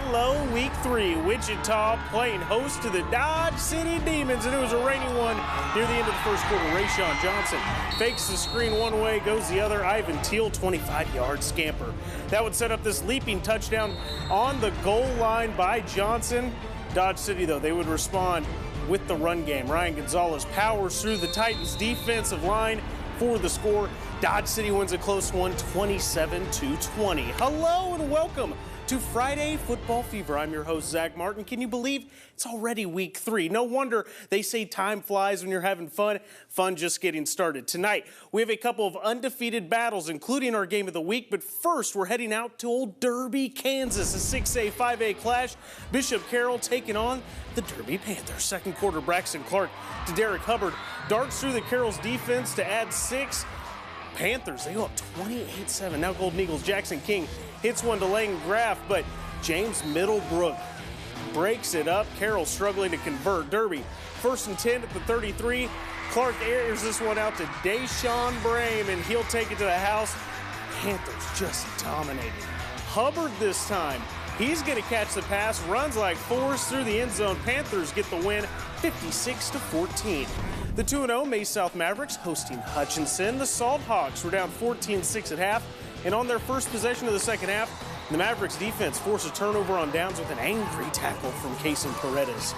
Hello, week 3. Wichita playing host to the Dodge City Demons, and it was a rainy one near the end of the first quarter. Rayshon Johnson fakes the screen one way, goes the other. Ivan Teal, 25-yard scamper. That would set up this leaping touchdown on the goal line by Johnson. Dodge City, though, they would respond with the run game. Ryan Gonzalez powers through the Titans' defensive line for the score. Dodge City wins a close one, 27-20. Hello and welcome to Friday Football Fever. I'm your host, Zach Martin. Can you believe it's already week 3? No wonder they say time flies when you're having fun. Fun just getting started. Tonight, we have a couple of undefeated battles, including our game of the week. But first, we're heading out to Old Derby, Kansas. A 6A, 5A clash. Bishop Carroll taking on the Derby Panthers. Second quarter, Braxton Clark to Derek Hubbard. Darts through the Carroll's defense to add 6. Panthers, they go up 28-7. Now Golden Eagles, Jackson King hits one to Lane Graff, but James Middlebrook breaks it up. Carroll struggling to convert. Derby, 1st and 10 at the 33. Clark airs this one out to Deshaun Brame, and he'll take it to the house. Panthers just dominating. Hubbard this time. He's going to catch the pass, runs like Forrest through the end zone. Panthers get the win, 56-14. The 2-0 Maize South Mavericks hosting Hutchinson. The Salt Hawks were down 14-6 at half, and on their first possession of the second half, the Mavericks defense forced a turnover on downs with an angry tackle from Kason Paredes.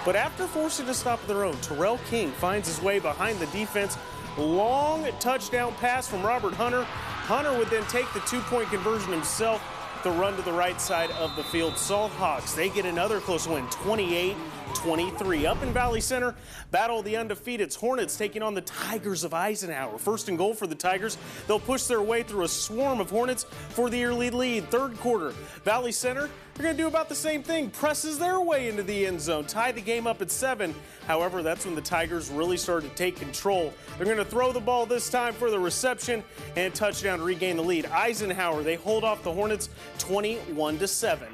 But after forcing a stop of their own, Terrell King finds his way behind the defense. Long touchdown pass from Robert Hunter. Hunter would then take the 2-point conversion himself. The run to the right side of the field. Salt Hawks, they get another close win, 28-23. Up in Valley Center, battle of the undefeateds. Hornets taking on the Tigers of Eisenhower. First and goal for the Tigers. They'll push their way through a swarm of Hornets for the early lead. Third quarter, Valley Center, they're going to do about the same thing. Presses their way into the end zone. Tie the game up at 7. However, that's when the Tigers really started to take control. They're going to throw the ball this time for the reception and touchdown to regain the lead. Eisenhower, they hold off the Hornets 21-7.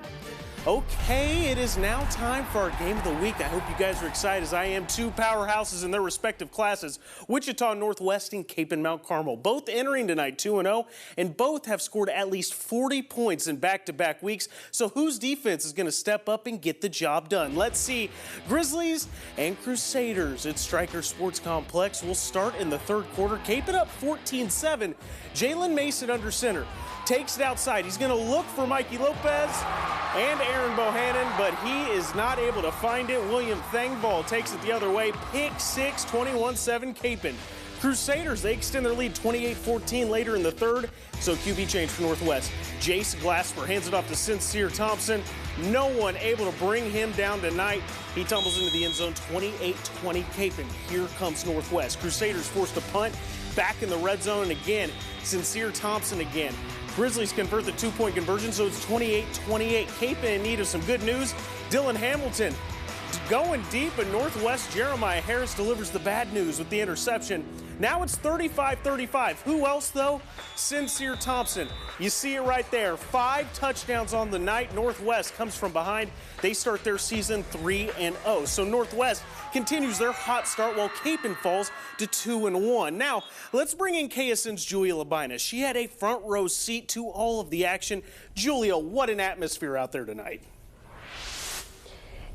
Okay, it is now time for our game of the week. I hope you guys are excited as I am. Two powerhouses in their respective classes, Wichita Northwest and Cape and Mount Carmel. Both entering tonight 2-0, and both have scored at least 40 points in back-to-back weeks. So whose defense is going to step up and get the job done? Let's see. Grizzlies and Crusaders at Stryker Sports Complex will start in the third quarter. Cape it up 14-7. Jalen Mason under center. Takes it outside. He's going to look for Mikey Lopez and Aaron Bohannon, but he is not able to find it. William Thangvall takes it the other way. Pick 6, 21-7 Capon. Crusaders, they extend their lead 28-14 later in the third. So QB change for Northwest. Jace Glasper hands it off to Sincere Thompson. No one able to bring him down tonight. He tumbles into the end zone, 28-20 Capon. Here comes Northwest. Crusaders forced to punt. Back in the red zone, and again, Sincere Thompson again. Grizzlies convert the 2-point conversion, so it's 28-28. Cape in need of some good news. Dylan Hamilton going deep, but Northwest Jeremiah Harris delivers the bad news with the interception. Now it's 35-35. Who else, though? Sincere Thompson. You see it right there. 5 touchdowns on the night. Northwest comes from behind. They start their season 3-0. So Northwest continues their hot start while Capon falls to 2-1. Now, let's bring in KSN's Julia Labina. She had a front row seat to all of the action. Julia, what an atmosphere out there tonight.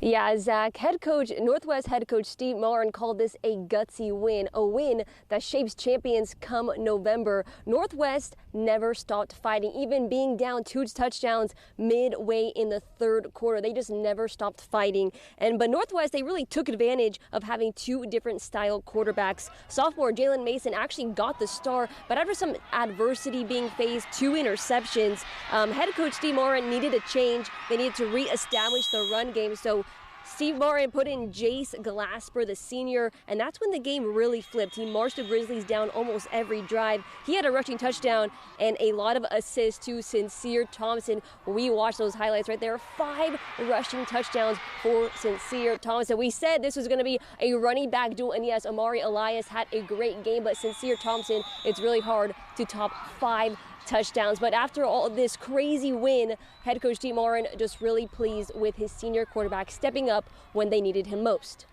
Yeah, Zach, Northwest head coach Steve Morin called this a gutsy win, a win that shapes champions come November. Northwest never stopped fighting, even being down 2 touchdowns midway in the third quarter. They just never stopped fighting. But Northwest, they really took advantage of having 2 different style quarterbacks. Sophomore Jalen Mason actually got the star, but after some adversity being faced, 2 interceptions, head coach Steve Morin needed a change. They needed to reestablish the run game. So Steve Morin put in Jace Glasper, the senior, and that's when the game really flipped. He marched the Grizzlies down almost every drive. He had a rushing touchdown and a lot of assists to Sincere Thompson. We watched those highlights right there. 5 rushing touchdowns for Sincere Thompson. We said this was going to be a running back duel, and yes, Amari Elias had a great game, but Sincere Thompson, it's really hard to top 5 touchdowns. But after all this crazy win, head coach Steve Morin just really pleased with his senior quarterback stepping up when they needed him most.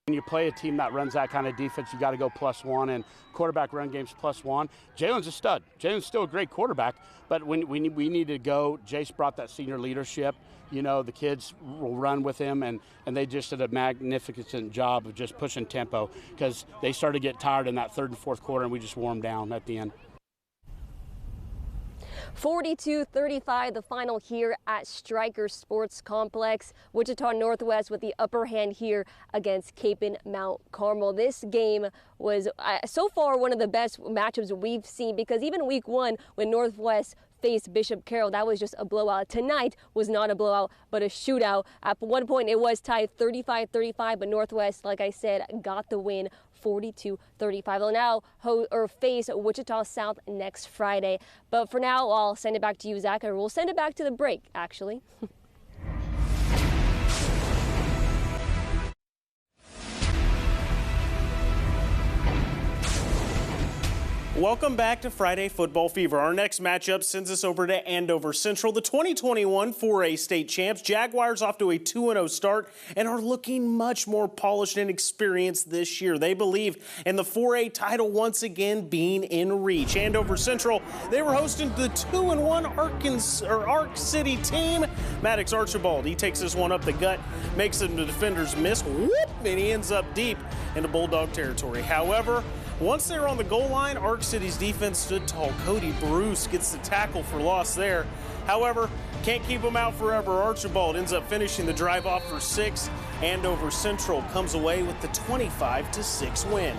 When you play a team that runs that kind of defense, you got to go +1, and quarterback run game's +1. Jalen's a stud. Jalen's still a great quarterback, but when we need to go, Jace brought that senior leadership. You know, the kids will run with him, and they just did a magnificent job of just pushing tempo because they started to get tired in that third and fourth quarter, and we just wore them down at the end. 42-35, the final here at Stryker Sports Complex. Wichita Northwest with the upper hand here against Kapaun Mount Carmel. This game was so far one of the best matchups we've seen because even week one when Northwest faced Bishop Carroll, that was just a blowout. Tonight was not a blowout, but a shootout. At one point, it was tied 35-35, but Northwest, like I said, got the win 42-35. They'll now face Wichita South next Friday. But for now, I'll send it back to you, Zach, or we'll send it back to the break, actually. Welcome back to Friday Football Fever. Our next matchup sends us over to Andover Central. The 2021 4A state champs. Jaguars off to a 2-0 start and are looking much more polished and experienced this year. They believe in the 4A title once again being in reach. Andover Central, they were hosting the 2-1 Ark City team. Maddox Archibald, he takes this one up the gut, makes the defenders miss, whoop, and he ends up deep into Bulldog territory. However, once they're on the goal line, Ark City's defense stood tall. Cody Bruce gets the tackle for loss there. However, can't keep him out forever. Archibald ends up finishing the drive off for 6. Andover Central comes away with the 25-6 win.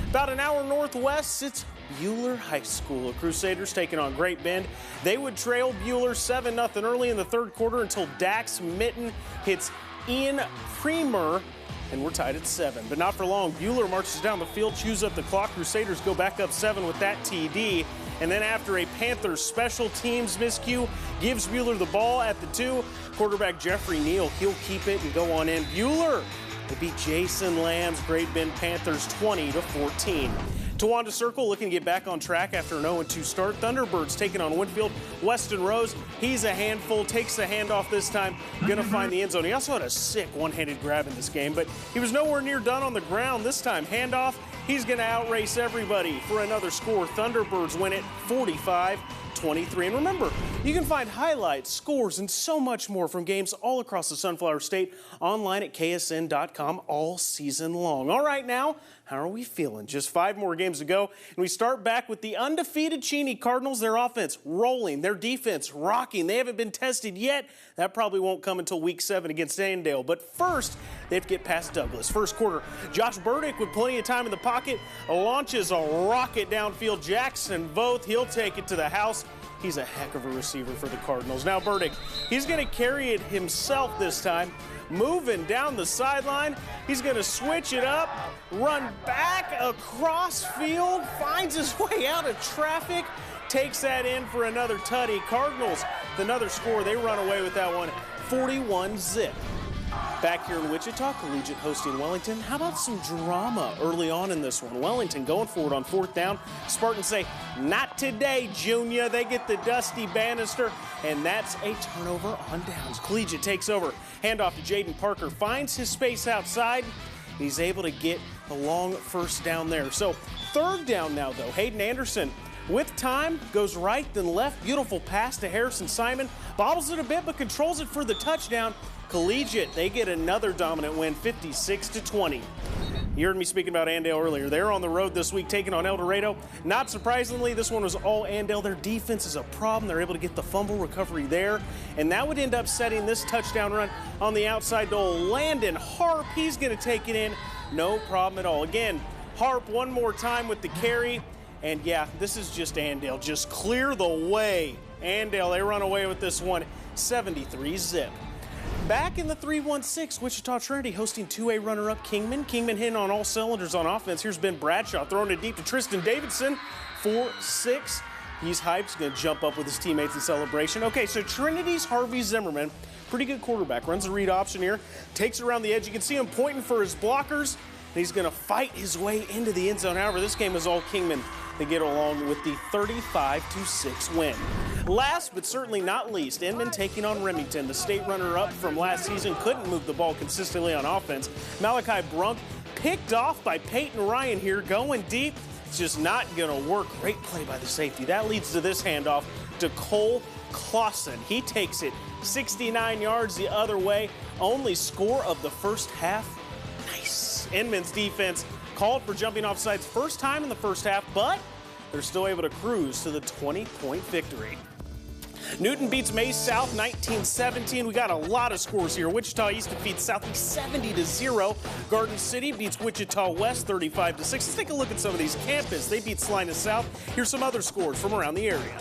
About an hour northwest, it's Buhler High School. The Crusaders taking on Great Bend. They would trail Buhler 7-0 early in the third quarter until Dax Mitten hits Ian Premer, and we're tied at 7. But not for long. Buhler marches down the field, chews up the clock. Crusaders go back up 7 with that TD. And then after a Panthers special teams miscue, gives Buhler the ball at the 2. Quarterback Jeffrey Neal, he'll keep it and go on in. Buhler, they beat Jason Lamb's Great Bend Panthers 20-14. Towanda Circle looking to get back on track after an 0-2 start. Thunderbirds taking on Winfield. Weston Rose, he's a handful, takes the handoff this time, gonna find the end zone. He also had a sick one-handed grab in this game, but he was nowhere near done on the ground this time. Handoff, he's gonna outrace everybody for another score. Thunderbirds win it 45-23. And remember, you can find highlights, scores, and so much more from games all across the Sunflower State online at ksn.com all season long. All right, now, how are we feeling? Just 5 more games to go, and we start back with the undefeated Cheney Cardinals. Their offense rolling, their defense rocking. They haven't been tested yet. That probably won't come until week 7 against Annandale. But first, they have to get past Douglas. First quarter, Josh Burdick with plenty of time in the pocket launches a rocket downfield. Jackson Voth, he'll take it to the house. He's a heck of a receiver for the Cardinals. Now Burdick, he's going to carry it himself this time. Moving down the sideline, he's going to switch it up, run back across field, finds his way out of traffic, takes that in for another tutty. Cardinals, another score, they run away with that one, 41-zip. Back here in Wichita, Collegiate hosting Wellington. How about some drama early on in this one? Wellington going for it on 4th down. Spartans say, not today, Junior. They get the Dusty Bannister, and that's a turnover on downs. Collegiate takes over. Handoff to Jaden Parker. Finds his space outside. He's able to get a long first down there. So 3rd down now, though. Hayden Anderson with time, goes right then left. Beautiful pass to Harrison Simon. Bobbles it a bit, but controls it for the touchdown. Collegiate, they get another dominant win, 56-20. You heard me speaking about Annandale earlier. They're on the road this week taking on El Dorado. Not surprisingly, this one was all Annandale. Their defense is a problem. They're able to get the fumble recovery there. And that would end up setting this touchdown run on the outside goal. Landon Harp, he's going to take it in. No problem at all. Again, Harp one more time with the carry. And yeah, this is just Annandale. Just clear the way. Annandale, they run away with this one, 73-zip. Back in the 3-1-6, Wichita Trinity hosting 2A runner-up Kingman. Kingman hitting on all cylinders on offense. Here's Ben Bradshaw throwing it deep to Tristan Davidson, 4-6. He's hyped. He's going to jump up with his teammates in celebration. Okay, so Trinity's Harvey Zimmerman, pretty good quarterback, runs the read option here, takes it around the edge. You can see him pointing for his blockers. And he's going to fight his way into the end zone. However, this game is all Kingman. They get along with the 35-6 win. Last but certainly not least, Inman taking on Remington. The state runner-up from last season couldn't move the ball consistently on offense. Malachi Brunk picked off by Peyton Ryan here, going deep. It's just not going to work. Great play by the safety. That leads to this handoff to Cole Clausen. He takes it 69 yards the other way. Only score of the first half. Nice. Inman's defense called for jumping offsides first time in the first half, but they're still able to cruise to the 20-point victory. Newton beats Maize South 19-17. We got a lot of scores here. Wichita East defeats Southeast 70-0. Garden City beats Wichita West 35-6. Let's take a look at some of these campuses. They beat Salina South. Here's some other scores from around the area.